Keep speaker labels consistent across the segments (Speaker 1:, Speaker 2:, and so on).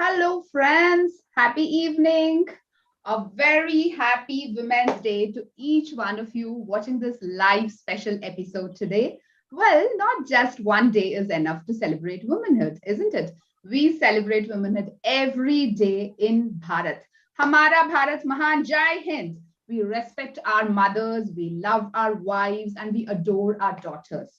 Speaker 1: Hello, friends. Happy evening. A very happy Women's Day to each one of you watching this live special episode today. Well, not just one day is enough to celebrate womanhood, isn't it? We celebrate womanhood every day in Bharat. Hamara Bharat Mahan Jai Hind. We respect our mothers, we love our wives, and we adore our daughters.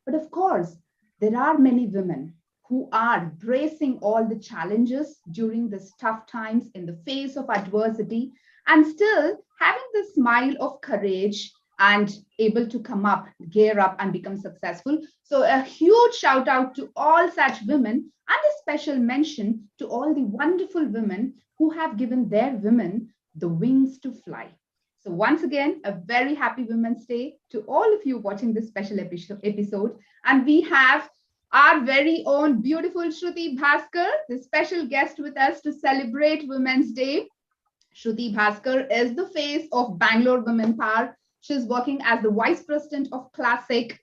Speaker 1: But of course, there are many women who are bracing all the challenges during these tough times in the face of adversity and still having the smile of courage and able to come up, gear up, and become successful. So, a huge shout out to all such women and a special mention to all the wonderful women who have given their women the wings to fly. So, once again, a very happy Women's Day to all of you watching this special episode. And we have our very own beautiful Shruti Bhaskar, the special guest with us to celebrate Women's Day. Shruti Bhaskar is the face of Bangalore Women Power. She's working as the vice president of Classic.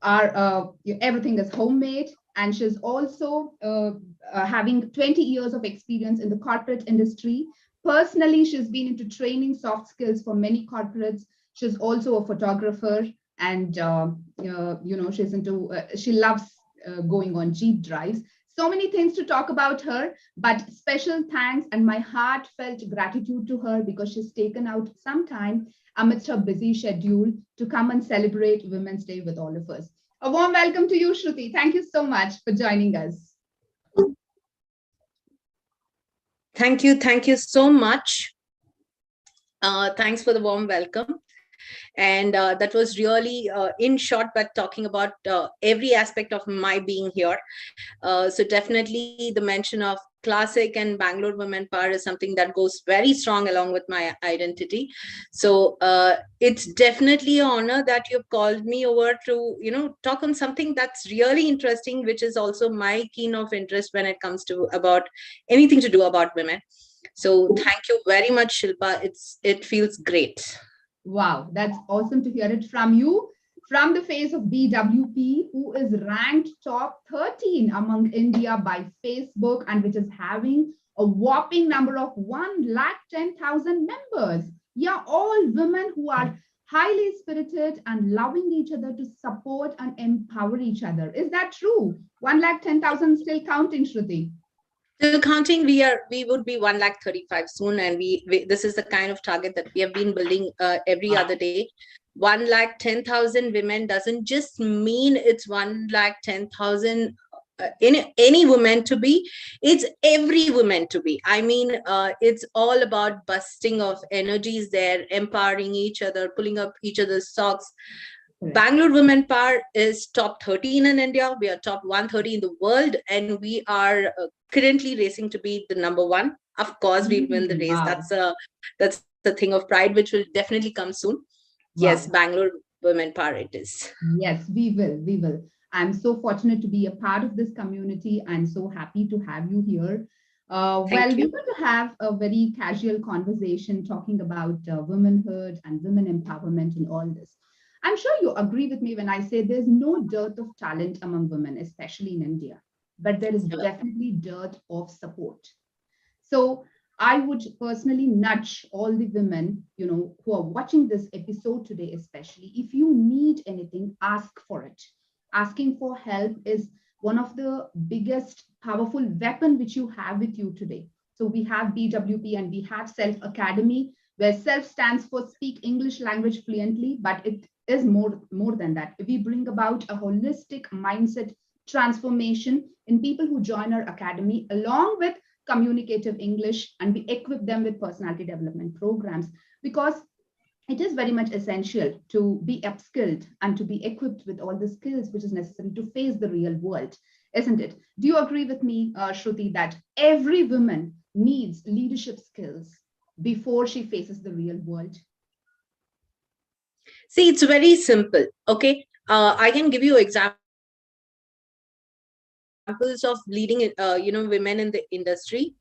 Speaker 1: Everything is homemade, and she's also having 20 years of experience in the corporate industry. Personally, she's been into training soft skills for many corporates. She's also a photographer, and she's into she loves going on Jeep drives. So many things to talk about her, but special thanks and my heartfelt gratitude to her because she's taken out some time amidst her busy schedule to come and celebrate Women's Day with all of us. A warm welcome to you, Shruti. Thank you so much for joining us.
Speaker 2: Thank you. Thank you so much. Thanks for the warm welcome. And that was really in short, but talking about every aspect of my being here. So definitely the mention of Classic and Bangalore Women Power is something that goes very strong along with my identity. So it's definitely an honor that you've called me over to, talk on something that's really interesting, which is also my keen of interest when it comes to about anything to do about women. So thank you very much, Shilpa. It feels great.
Speaker 1: Wow, that's awesome to hear it from you. From the face of BWP, who is ranked top 13 among India by Facebook and which is having a whopping number of 110,000 members. Yeah, all women who are highly spirited and loving each other to support and empower each other. Is that true? 110,000 still counting, Shruti?
Speaker 2: Still counting, we would be 135 soon, and we this is the kind of target that we have been building every other day. 110,000 women doesn't just mean it's 110,000 any woman to be. It's every woman to be. I mean, it's all about busting of energies there, empowering each other, pulling up each other's socks. Bangalore Women Power is top 13 in India. We are top 130 in the world, and we are currently racing to be the number one. Of course, we'll win the race. Wow. That's the thing of pride, which will definitely come soon. Yes, wow. Bangalore Women Power it is.
Speaker 1: Yes, we will. We will. I'm so fortunate to be a part of this community. I'm so happy to have you here. We're going to have a very casual conversation talking about womanhood and women empowerment and all this. I'm sure you agree with me when I say there's no dearth of talent among women, especially in India, but there is definitely dearth of support. So I would personally nudge all the women, who are watching this episode today, especially if you need anything, ask for it. Asking for help is one of the biggest powerful weapon which you have with you today. So we have BWP and we have Self Academy, where self stands for speak English language fluently, but it is more than that. We bring about a holistic mindset transformation in people who join our academy, along with communicative English, and we equip them with personality development programs because it is very much essential to be upskilled and to be equipped with all the skills which is necessary to face the real world, isn't it? Do you agree with me, Shruti, that every woman needs leadership skills before she faces the real world?
Speaker 2: See, it's very simple. Okay, I can give you examples of leading, women in the industry.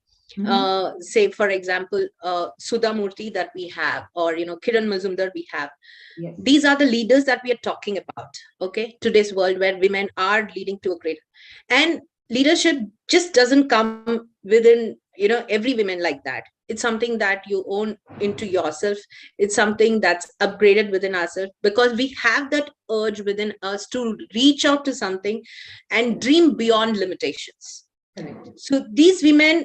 Speaker 2: Say, for example, Sudha Murthy that we have, or Kiran Mazumdar we have. Yes. These are the leaders that we are talking about. Okay, today's world where women are leading to a great, and leadership just doesn't come within, every woman like that. It's something that you own into yourself. It's something that's upgraded within ourselves, because we have that urge within us to reach out to something and dream beyond limitations.
Speaker 1: Correct.
Speaker 2: So these women,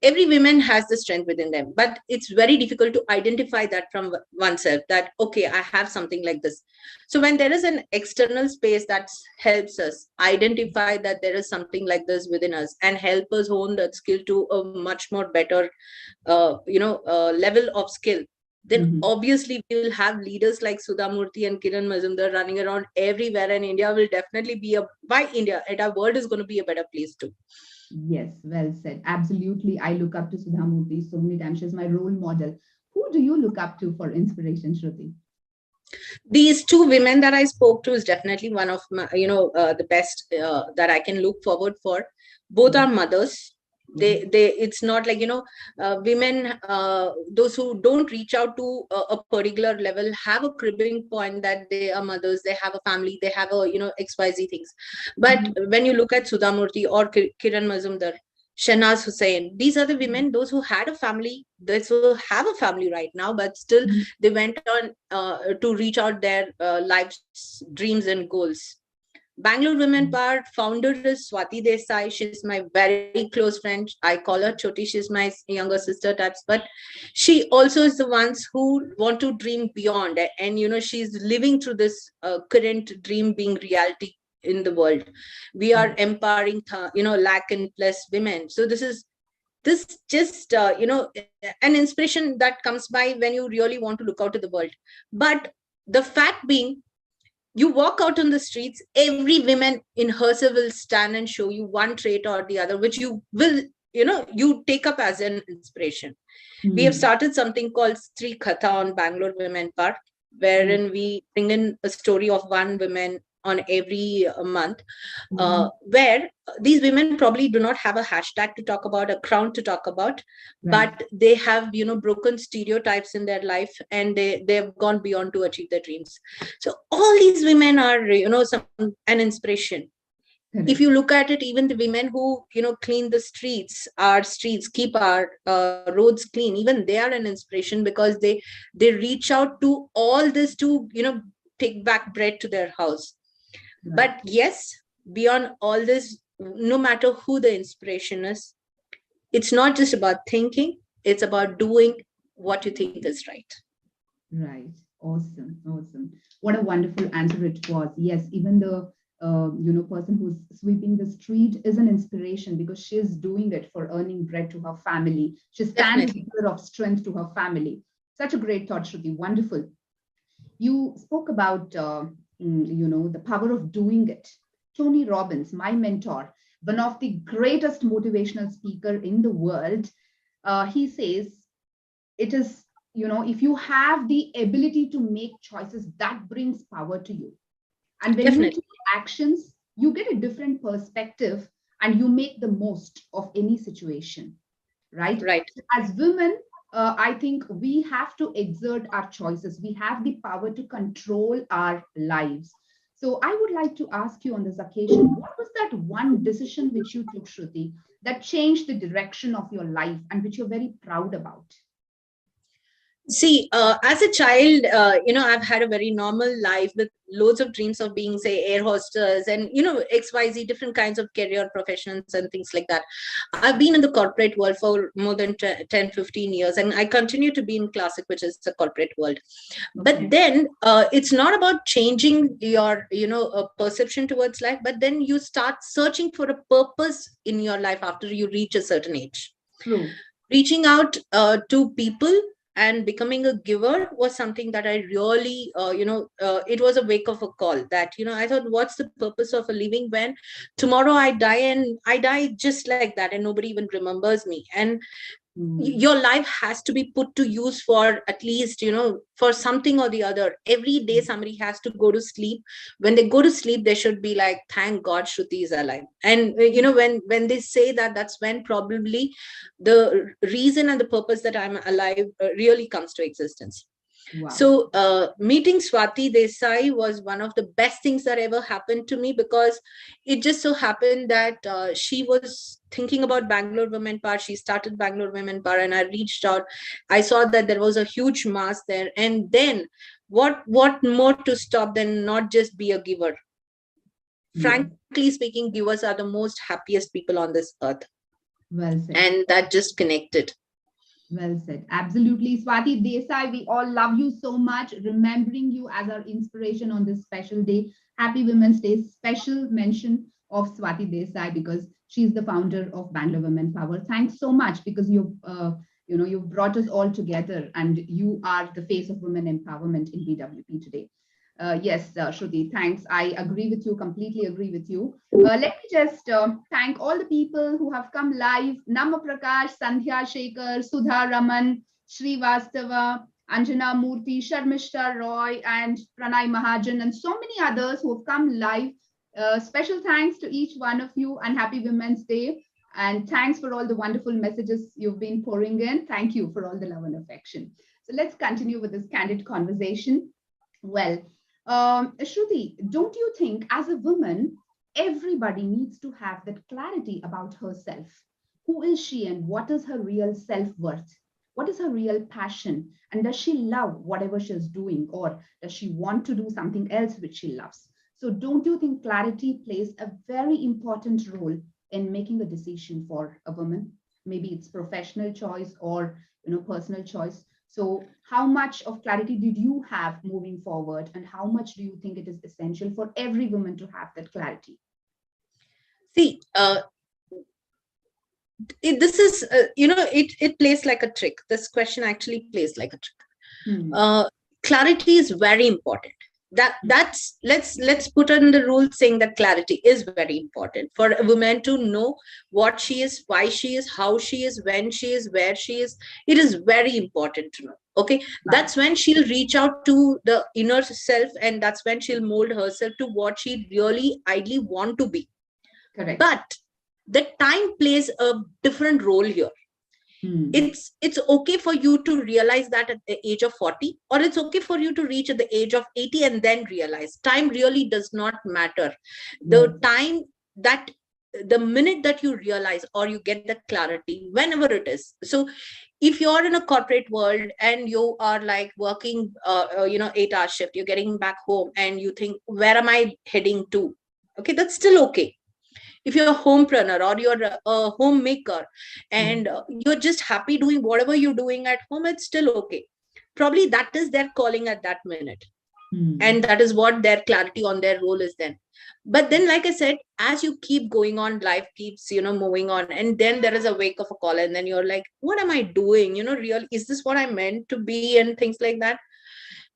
Speaker 2: every woman has the strength within them, but it's very difficult to identify that from oneself, that okay, I have something like this. So when there is an external space that helps us identify that there is something like this within us and help us hone that skill to a much more better level of skill, then obviously we will have leaders like Sudha Murthy and Kiran Mazumdar running around everywhere, and India will definitely be by India, and our world is going to be a better place too.
Speaker 1: Yes, well said. Absolutely. I look up to Sudha Murthy so many times. She's my role model. Who do you look up to for inspiration, Shruti?
Speaker 2: These two women that I spoke to is definitely one of my, the best that I can look forward for. Both are mothers. They it's not like, women, those who don't reach out to a particular level have a cribbing point that they are mothers, they have a family, they have a, XYZ things. But when you look at Sudha Murthy or Kiran Mazumdar, Shahnaz Hussain, these are the women, those who had a family, those who have a family right now, but still they went on to reach out their life's dreams and goals. Bangalore Women Power founder is Swati Desai. She's my very close friend. I call her Choti. She's my younger sister types, but she also is the ones who want to dream beyond. And, she's living through this current dream being reality in the world. We are empowering, lakh and plus women. So this just, an inspiration that comes by when you really want to look out to the world. But the fact being, you walk out on the streets, every woman in herself will stand and show you one trait or the other, which you will, you take up as an inspiration. We have started something called Stree Katha on Bangalore Women Park, wherein we bring in a story of one woman on every month, where these women probably do not have a hashtag to talk about, a crown to talk about, but they have, broken stereotypes in their life, and they've gone beyond to achieve their dreams. So all these women are, an inspiration. If you look at it, even the women who, clean the streets, our streets, keep our roads clean, even they are an inspiration, because they reach out to all this to, take back bread to their house. But yes, beyond all this, no matter who the inspiration is, it's not just about thinking, it's about doing what you think is right.
Speaker 1: Right. Awesome. Awesome. What a wonderful answer it was. Yes, even the person who's sweeping the street is an inspiration, because she's doing it for earning bread to her family. She stands as a pillar of strength to her family. Such a great thought, Shruti. Wonderful. You spoke about the power of doing it. Tony Robbins, my mentor, one of the greatest motivational speaker in the world, he says it is, if you have the ability to make choices, that brings power to you. And when you take actions, you get a different perspective and you make the most of any situation, right? As women, I think we have to exert our choices. We have the power to control our lives. So I would like to ask you on this occasion, what was that one decision which you took, Shruti, that changed the direction of your life and which you're very proud about?
Speaker 2: See, as a child, I've had a very normal life with loads of dreams of being, say, air hostess and, XYZ, different kinds of career professions and things like that. I've been in the corporate world for more than 10, 15 years, and I continue to be in classic, which is the corporate world. But then it's not about changing your, perception towards life, but then you start searching for a purpose in your life after you reach a certain age.
Speaker 1: True.
Speaker 2: Reaching out to people and becoming a giver was something that I really, it was a wake of a call that, I thought, what's the purpose of a living when tomorrow I die, and I die just like that and nobody even remembers me? And your life has to be put to use for at least, for something or the other. Every day somebody has to go to sleep. When they go to sleep, they should be like, thank God Shruti is alive. And when they say that, that's when probably the reason and the purpose that I'm alive really comes to existence.
Speaker 1: Wow.
Speaker 2: So meeting Swati Desai was one of the best things that ever happened to me, because it just so happened that she was thinking about Bangalore Women Power. She started Bangalore Women Power, and I reached out. I saw that there was a huge mass there. And then what more to stop than not just be a giver? Frankly speaking, givers are the most happiest people on this earth.
Speaker 1: Well said.
Speaker 2: And that just connected.
Speaker 1: Well said. Absolutely. Swati Desai, we all love you so much, remembering you as our inspiration on this special day. Happy Women's Day. Special mention of Swati Desai because she's the founder of Bangalore Women Power. Thanks so much, because you've brought us all together, and you are the face of women empowerment in BWP today. Yes, Shruti, thanks. I agree with you, completely agree with you. Let me just thank all the people who have come live. Nama Prakash, Sandhya Shekhar, Sudha Raman, Sri Vastava, Anjana Murthy, Sharmishta Roy, and Pranay Mahajan, and so many others who have come live. Special thanks to each one of you, and happy Women's Day. And thanks for all the wonderful messages you've been pouring in. Thank you for all the love and affection. So let's continue with this candid conversation. Well, Shruti, don't you think as a woman, everybody needs to have that clarity about herself? Who is she and what is her real self-worth? What is her real passion? And does she love whatever she's doing, or does she want to do something else which she loves? So don't you think clarity plays a very important role in making a decision for a woman? Maybe it's professional choice or personal choice. So how much of clarity did you have moving forward, and how much do you think it is essential for every woman to have that clarity?
Speaker 2: See, this is, it plays like a trick. This question actually plays like a trick. Clarity is very important. Let's put in the rule saying that clarity is very important for a woman to know what she is, why she is, how she is, when she is, where she is. It is very important to know. Okay, that's when she'll reach out to the inner self, and that's when she'll mold herself to what she really ideally want to be.
Speaker 1: Correct.
Speaker 2: But the time plays a different role here. It's okay for you to realize that at the age of 40, or it's okay for you to reach at the age of 80 and then realize. Time really does not matter. The time that the minute that you realize or you get that clarity, whenever it is. So if you're in a corporate world and you are like working 8-hour shift, you're getting back home and you think, where am I heading to? Okay, that's still okay. If you're a homepreneur or you're a homemaker and you're just happy doing whatever you're doing at home, it's still okay. Probably that is their calling at that minute. And that is what their clarity on their role is then. But then, like I said, as you keep going on, life keeps, moving on. And then there is a wake of a call, and then you're like, what am I doing? Real, is this what I'm meant to be? And things like that.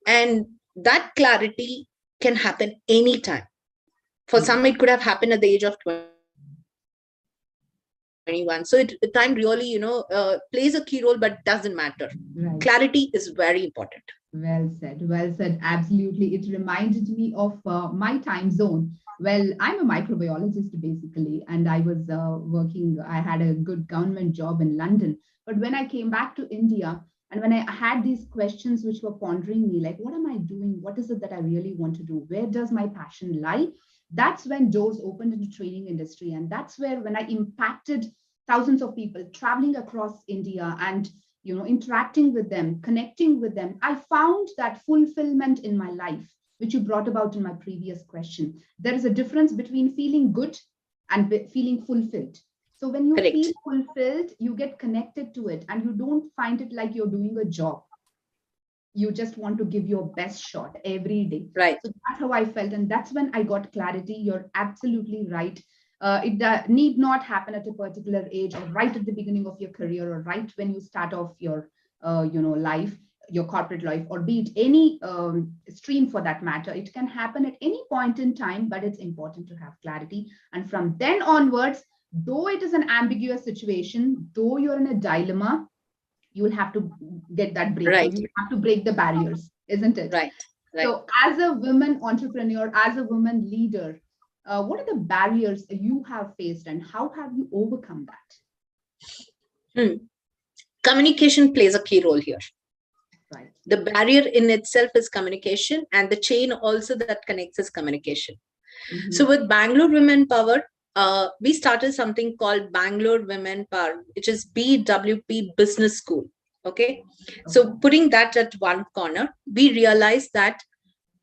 Speaker 2: And that clarity can happen anytime. For some, it could have happened at the age of 21. So time really, plays a key role, but doesn't matter. Right. Clarity is very important.
Speaker 1: Well said. Well said. Absolutely. It reminded me of my time zone. Well, I'm a microbiologist basically, and I was working, I had a good government job in London. But when I came back to India, and when I had these questions which were pondering me, like, what am I doing? What is it that I really want to do? Where does my passion lie? That's when doors opened in the training industry. And that's where, when I impacted thousands of people traveling across India and interacting with them, connecting with them, I found that fulfillment in my life, which you brought about in my previous question. There is a difference between feeling good and feeling fulfilled. So when you
Speaker 2: Correct.
Speaker 1: feel fulfilled, you get connected to it, and you don't find it like you're doing a job. You just want to give your best shot every day.
Speaker 2: Right.
Speaker 1: So that's how I felt. And that's when I got clarity. You're absolutely right. It need not happen at a particular age, or right at the beginning of your career, or right when you start off your life, your corporate life, or be it any stream for that matter. It can happen at any point in time, but it's important to have clarity. And from then onwards, though it is an ambiguous situation, though you're in a dilemma, you will have to get that break.
Speaker 2: Right.
Speaker 1: You have to break the barriers, isn't it?
Speaker 2: Right.
Speaker 1: So as a woman entrepreneur, as a woman leader, what are the barriers you have faced, and how have you overcome that?
Speaker 2: Communication plays a key role here.
Speaker 1: Right.
Speaker 2: The barrier in itself is communication, and the chain also that connects is communication. So with Bangalore Women Power, we started something called Bangalore Women Power, which is BWP Business School. Okay. So putting that at one corner, we realized that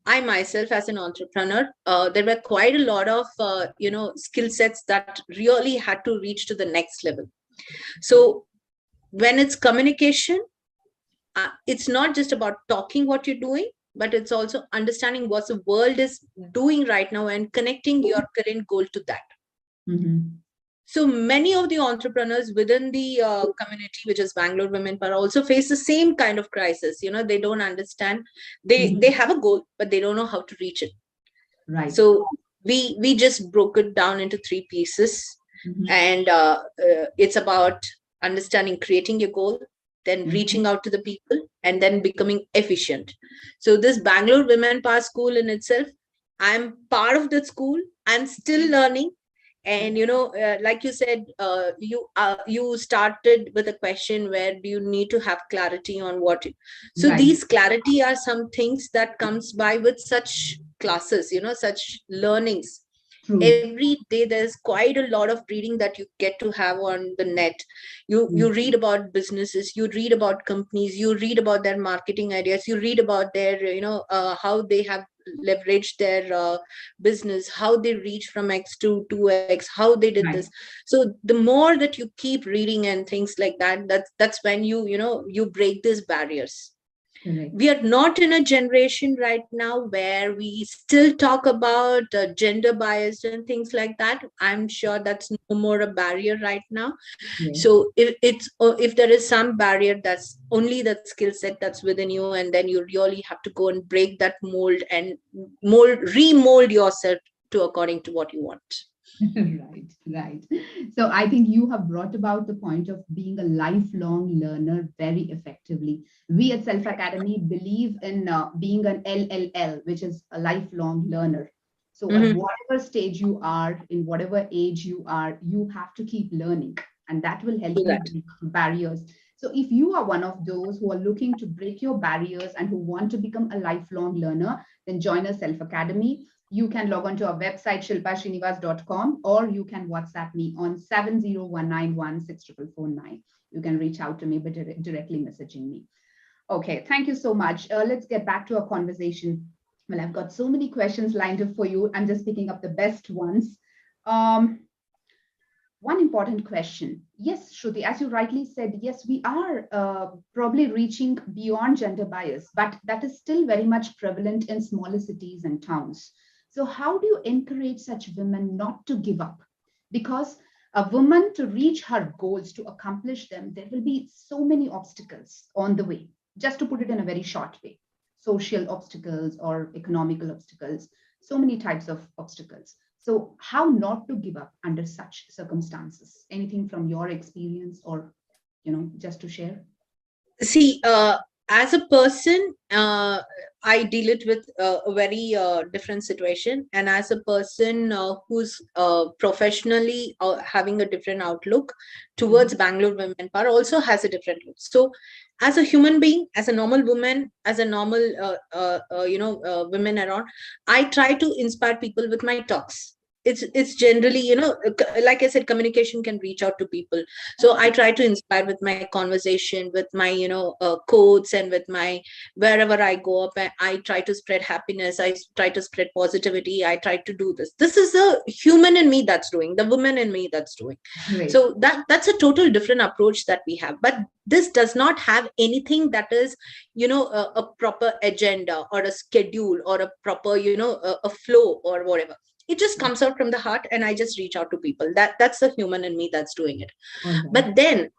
Speaker 2: I myself, as an entrepreneur, there were quite a lot of skill sets that really had to reach to the next level. So when it's communication, it's not just about talking what you're doing, but it's also understanding what the world is doing right now and connecting your current goal to that. So many of the entrepreneurs within the community, which is Bangalore Women Power, also face the same kind of crisis. They don't understand. They have a goal, but they don't know how to reach it.
Speaker 1: Right.
Speaker 2: So we just broke it down into 3 pieces, and it's about understanding, creating your goal, then reaching out to the people, and then becoming efficient. So this Bangalore Women Power School in itself, I'm part of the school. I'm still learning. And like you said, you started with a question, where do you need to have clarity on what so
Speaker 1: Right.
Speaker 2: these clarity are some things that comes by with such classes, such learnings.
Speaker 1: True.
Speaker 2: Every day there's quite a lot of reading that you get to have on the net. You read about businesses, you read about companies, you read about their marketing ideas, you read about their how they have leveraged their business, how they reach from X to 2X, how they did this. So the more that you keep reading and things like that, that's when you break these barriers. We are not in a generation right now where we still talk about gender bias and things like that. I'm sure that's no more a barrier right now. So if there is some barrier, that's only that skill set that's within you, and then you really have to go and break that mold and remold yourself to according to what you want.
Speaker 1: Right. So I think you have brought about the point of being a lifelong learner very effectively. We at Self Academy believe in being an LLL, which is a lifelong learner. So at whatever stage you are, in whatever age you are, you have to keep learning, and that will help you break barriers. So if you are one of those who are looking to break your barriers and who want to become a lifelong learner, then join us Self Academy. You can log on to our website, shilpasrinivas.com, or you can WhatsApp me on 7019164449. You can reach out to me by directly messaging me. Okay, thank you so much. Let's get back to our conversation. Well, I've got so many questions lined up for you. I'm just picking up the best ones. One important question. Yes, Shruti, as you rightly said, yes, we are probably reaching beyond gender bias, but that is still very much prevalent in smaller cities and towns. So how do you encourage such women not to give up? Because a woman, to reach her goals, to accomplish them, there will be so many obstacles on the way. Just to put it in a very short way, social obstacles or economical obstacles, so many types of obstacles. So how not to give up under such circumstances? Anything from your experience, or, just to share?
Speaker 2: See, as a person, I deal it with a very different situation. And as a person who's professionally having a different outlook towards Bangalore Women Power, also has a different look. So as a human being, as a normal woman, as a normal, women around, I try to inspire people with my talks. It's generally, like I said, communication can reach out to people. So I try to inspire with my conversation, with my quotes, and with my, wherever I go up, I try to spread happiness, I try to spread positivity, I try to do this is the human in me that's doing, the woman in me that's doing. So that's a total different approach that we have. But this does not have anything that is a proper agenda or a schedule or a proper a flow or whatever. It just comes out from the heart, and I just reach out to people. That's the human in me that's doing it. But then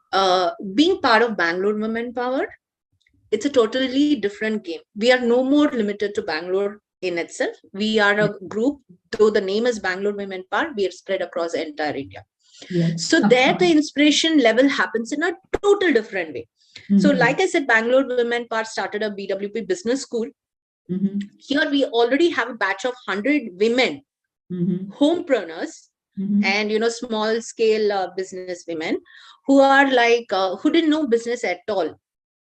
Speaker 2: being part of Bangalore Women Power, it's a totally different game. We are no more limited to Bangalore in itself. We are a group, though the name is Bangalore Women Power, we are spread across the entire India. So there the inspiration level happens in a total different way. So like I said, Bangalore Women Power started a BWP business school. Here we already have a batch of 100 women, homepreneurs, and small scale business women who are like who didn't know business at all.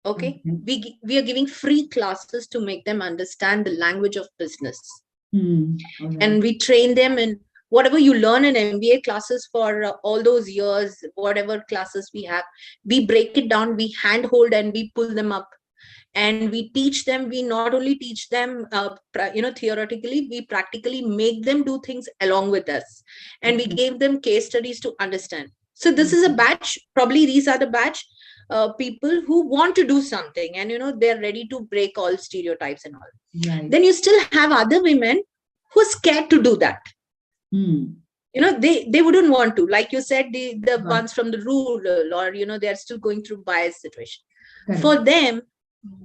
Speaker 2: Okay. We are giving free classes to make them understand the language of business. And we train them in whatever you learn in MBA classes for all those years, whatever classes we have, we break it down, we handhold and we pull them up. And we teach them, we not only teach them, theoretically, we practically make them do things along with us. And we gave them case studies to understand. So this is a batch, probably these are the batch people who want to do something and, they're ready to break all stereotypes and all.
Speaker 1: Right.
Speaker 2: Then you still have other women who are scared to do that. They wouldn't want to, like you said, the ones from the rural, or, they're still going through bias situation. For them,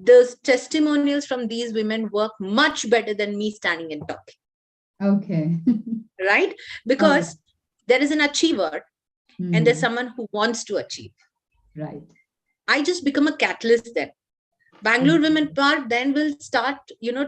Speaker 2: the testimonials from these women work much better than me standing and talking.
Speaker 1: Okay.
Speaker 2: Right? Because there is an achiever and there's someone who wants to achieve.
Speaker 1: Right.
Speaker 2: I just become a catalyst then. Bangalore Women Part then will start,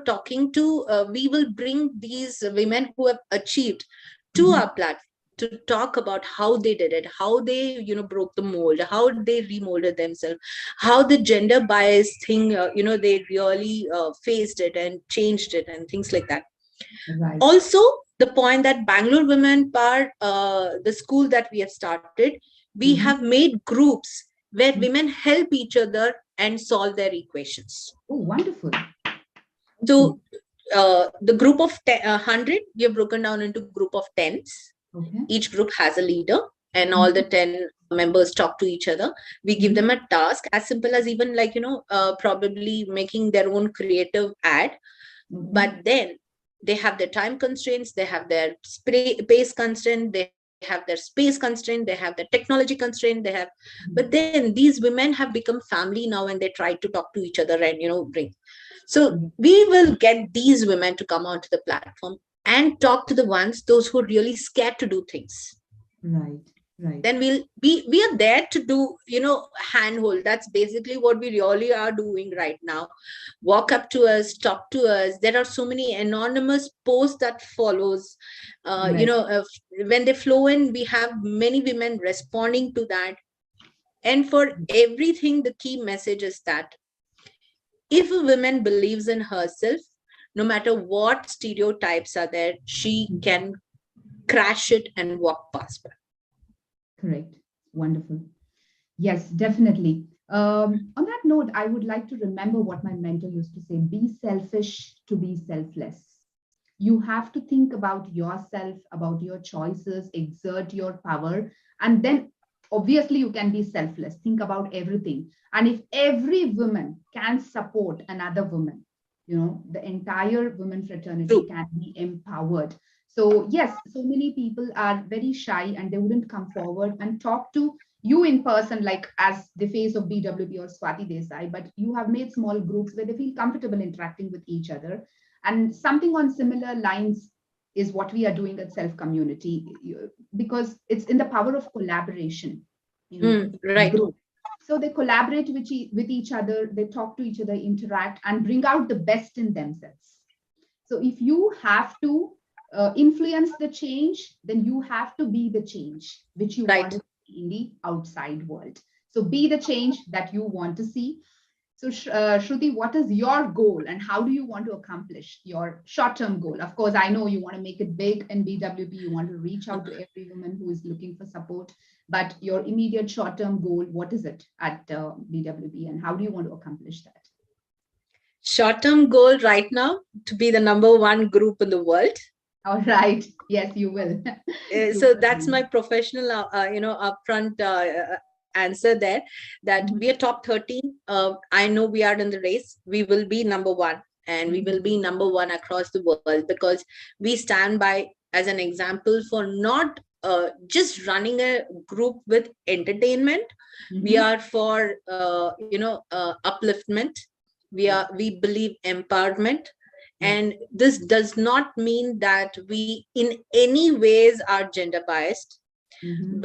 Speaker 2: talking to, we will bring these women who have achieved to our platform to talk about how they did it, how they, broke the mold, how they remolded themselves, how the gender bias thing, they really faced it and changed it and things like that.
Speaker 1: Right.
Speaker 2: Also, the point that Bangalore Women Part, the school that we have started, we have made groups where women help each other and solve their equations.
Speaker 1: Oh, wonderful.
Speaker 2: So the group of 100, we have broken down into group of 10s. Each group has a leader and all the 10 members talk to each other. We give them a task as simple as even like, probably making their own creative ad. But then they have their time constraints, they have their space constraint, they have their space constraint, they have their technology constraint, they have, but then these women have become family now and they try to talk to each other and, bring. So we will get these women to come onto the platform and talk to the ones, those who are really scared to do things.
Speaker 1: Right.
Speaker 2: Then we are there to do, handhold. That's basically what we really are doing right now. Walk up to us, talk to us. There are so many anonymous posts that follows. When they flow in, we have many women responding to that. And for everything, the key message is that if a woman believes in herself, no matter what stereotypes are there, she can crash it and walk past it.
Speaker 1: Correct. Wonderful. Yes, definitely. On that note, I would like to remember what my mentor used to say, be selfish to be selfless. You have to think about yourself, about your choices, exert your power, and then obviously you can be selfless. Think about everything. And if every woman can support another woman, the entire women fraternity can be empowered. So yes, so many people are very shy and they wouldn't come forward and talk to you in person, like as the face of BWP or Swati Desai, but you have made small groups where they feel comfortable interacting with each other. And something on similar lines is what we are doing at Self Community, because it's in the power of collaboration.
Speaker 2: Right.
Speaker 1: Group. So they collaborate with each other, they talk to each other, interact, and bring out the best in themselves. So if you have to influence the change, then you have to be the change which you want to see in the outside world. So be the change that you want to see. So Shruti, what is your goal and how do you want to accomplish your short-term goal? Of course, I know you want to make it big in BWP. You want to reach out to every woman who is looking for support. But your immediate short-term goal, what is it at BWP and how do you want to accomplish that?
Speaker 2: Short-term goal right now, to be the #1 group in the world.
Speaker 1: All right. Yes, you will.
Speaker 2: So that's my professional, upfront answer there, that we are top 13. I know we are in the race. We will be #1 and we will be #1 across the world, because we stand by as an example for not just running a group with entertainment. We are for, upliftment. We believe empowerment. And this does not mean that we in any ways are gender biased.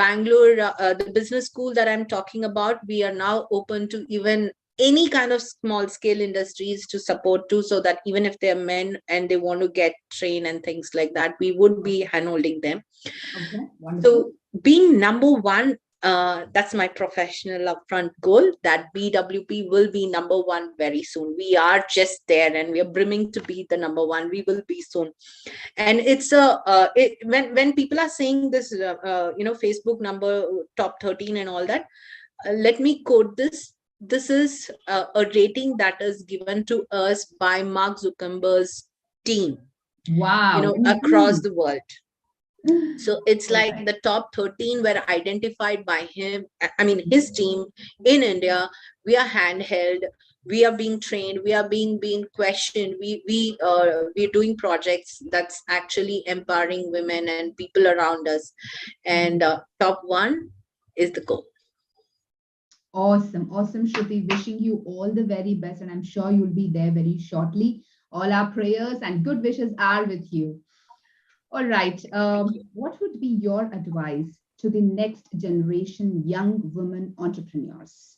Speaker 2: Bangalore, the business school that I'm talking about, we are now open to even any kind of small scale industries to support too, so that even if they're men and they want to get trained and things like that, we would be handholding them.
Speaker 1: Okay, wonderful.
Speaker 2: So being #1 That's my professional upfront goal, that BWP will be #1 very soon. We are just there and we are brimming to be the #1. We will be soon. And it's when people are saying this, Facebook number top 13 and all that, let me quote this. This is a rating that is given to us by Mark Zuckerberg's team,
Speaker 1: Wow.
Speaker 2: across the world. So it's
Speaker 1: All
Speaker 2: like
Speaker 1: right.
Speaker 2: the top 13 were identified by him, I mean, his team in India. We are handheld, we are being trained, we are being questioned. We're doing projects that's actually empowering women and people around us. And top one is the goal.
Speaker 1: Awesome. Awesome, Shruti. Wishing you all the very best. And I'm sure you'll be there very shortly. All our prayers and good wishes are with you. All right. What would be your advice to the next generation young women entrepreneurs?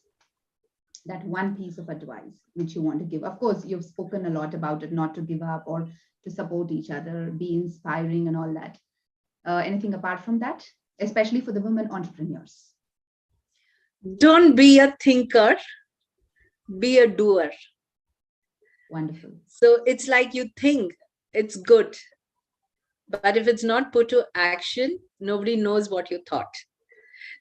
Speaker 1: That one piece of advice which you want to give. Of course, you've spoken a lot about it, not to give up or to support each other, be inspiring and all that. Anything apart from that, especially for the women entrepreneurs?
Speaker 2: Don't be a thinker, be a doer.
Speaker 1: Wonderful.
Speaker 2: So it's like you think it's good, but if it's not put to action, nobody knows what you thought.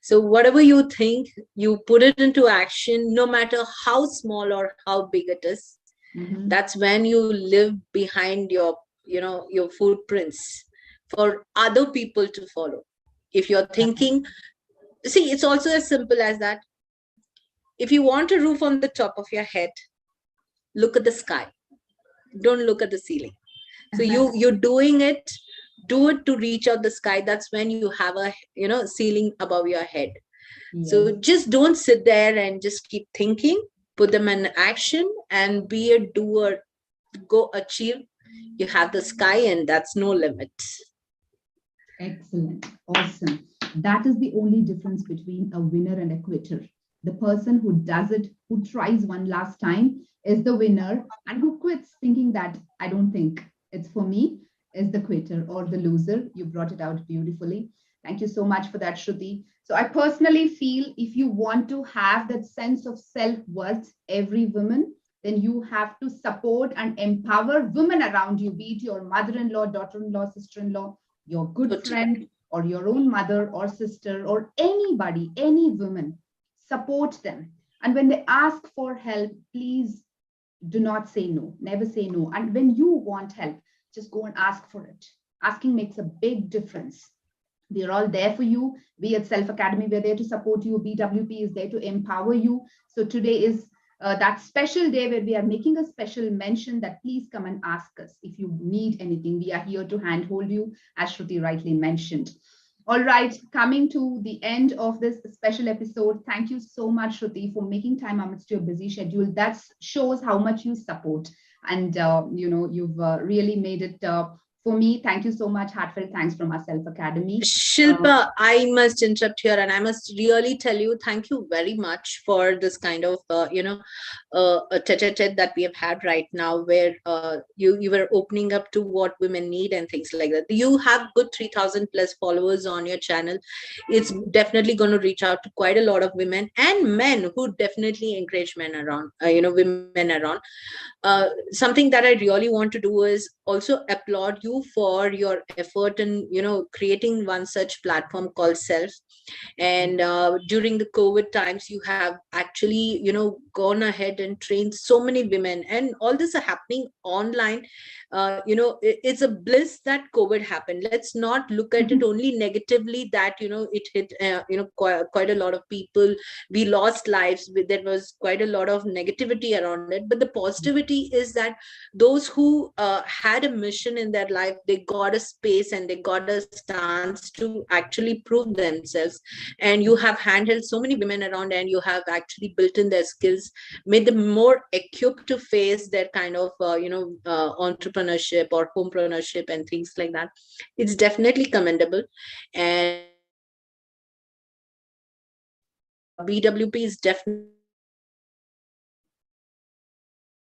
Speaker 2: So whatever you think, you put it into action, no matter how small or how big it is.
Speaker 1: Mm-hmm.
Speaker 2: That's when you live behind your footprints for other people to follow. If you're thinking, see, it's also as simple as that. If you want a roof on the top of your head, look at the sky. Don't look at the ceiling. So you're doing it, do it to reach out the sky. That's when you have a ceiling above your head.
Speaker 1: Yes.
Speaker 2: So just don't sit there and just keep thinking, put them in action and be a doer. Go achieve. You have the sky and that's no limit.
Speaker 1: Excellent. Awesome. That is the only difference between a winner and a quitter. The person who does it, who tries one last time, is the winner, and who quits thinking that I don't think it's for me is the quitter or the loser. You brought it out beautifully. Thank you so much for that, Shruti. So I personally feel if you want to have that sense of self-worth, every woman, then you have to support and empower women around you, be it your mother-in-law, daughter-in-law, sister-in-law, your good friend, or your own mother or sister, or anybody, any woman. Support them. And when they ask for help, please do not say no. Never say no. And when you want help, just go and ask for it. Asking makes a big difference. We are all there for you. We at Self Academy, we're there to support you. BWP is there to empower you. So today is that special day where we are making a special mention that please come and ask us if you need anything. We are here to handhold you, as Shruti rightly mentioned. All right, coming to the end of this special episode. Thank you so much, Shruti, for making time amidst your busy schedule. That shows how much you support, and you've really made it. For me, thank you so much. Heartfelt thanks from our Self Academy.
Speaker 2: Shilpa, I must interrupt here and I must really tell you, thank you very much for this kind of, a tete-a-tete that we have had right now, where you were opening up to what women need and things like that. You have good 3,000 plus followers on your channel. It's definitely going to reach out to quite a lot of women and men who definitely encourage men around, women around. Something that I really want to do is also applaud you for your effort in creating one such platform called Self. And during the COVID times, you have actually gone ahead and trained so many women, and all this are happening online. It's a bliss that COVID happened. Let's not look at it only negatively, that it hit quite a lot of people. We lost lives. There was quite a lot of negativity around it, but the positivity is that those who had a mission in their life, they got a space and they got a stance to actually prove themselves. And you have handled so many women around, and you have actually built in their skills, made them more equipped to face their kind of entrepreneurship or homepreneurship and things like that. It's definitely commendable. And BWP is definitely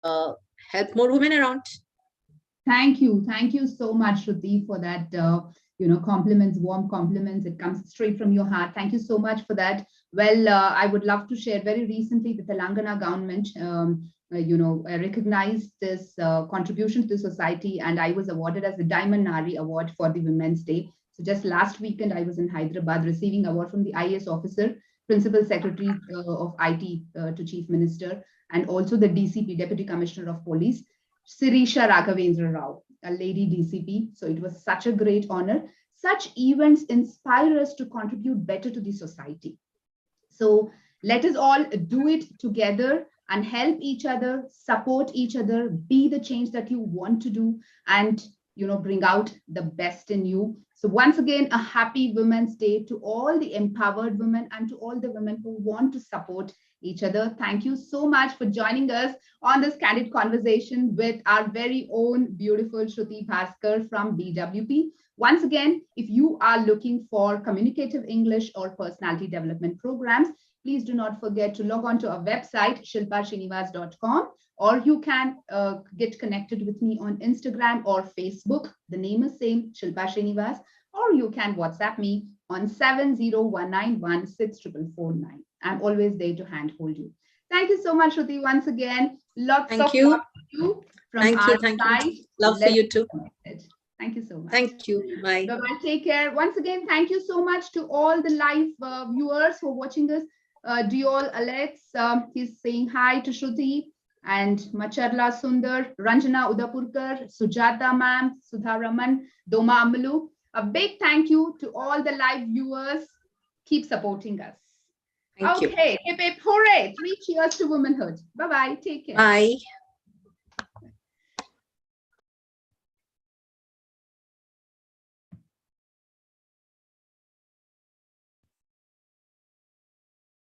Speaker 2: help more women around.
Speaker 1: Thank you so much, Shruti, for that compliments, warm compliments. It comes straight from your heart. Thank you so much for that. Well, I would love to share very recently the Telangana government, recognized this contribution to the society, and I was awarded as the Diamond Nari Award for the Women's Day. So just last weekend, I was in Hyderabad receiving award from the IAS officer, Principal Secretary of IT to Chief Minister, and also the DCP, Deputy Commissioner of Police, Sirisha Raghavendra Rao, a lady DCP. So it was such a great honor. Such events inspire us to contribute better to the society. So let us all do it together and help each other, support each other, be the change that you want to do, and bring out the best in you. So once again, a happy Women's Day to all the empowered women and to all the women who want to support each other. Thank you so much for joining us on this candid conversation with our very own beautiful Shruti Bhaskar from BWP. Once again, if you are looking for communicative English or personality development programs, please do not forget to log on to our website, shilpasrinivas.com, or you can get connected with me on Instagram or Facebook. The name is same, Shilpa Srinivas, or you can WhatsApp me on 701916449. I'm always there to handhold you. Thank you so much, Shruti, once again. Lots of love to you from our side.
Speaker 2: Love for you too.
Speaker 1: Thank you so much.
Speaker 2: Thank you. Bye.
Speaker 1: Bye-bye. Take care. Once again, thank you so much to all the live viewers who are watching us. Diol Alex, he's saying hi to Shruti, and Macharla Sundar, Ranjana Udapurkar, Sujata ma'am, Sudha Raman, Doma Amalu. A big thank you to all the live viewers. Keep supporting us.
Speaker 2: Thank you.
Speaker 1: Okay, hip hip hooray. 3 cheers to womanhood. Bye-bye. Take care.
Speaker 2: Bye.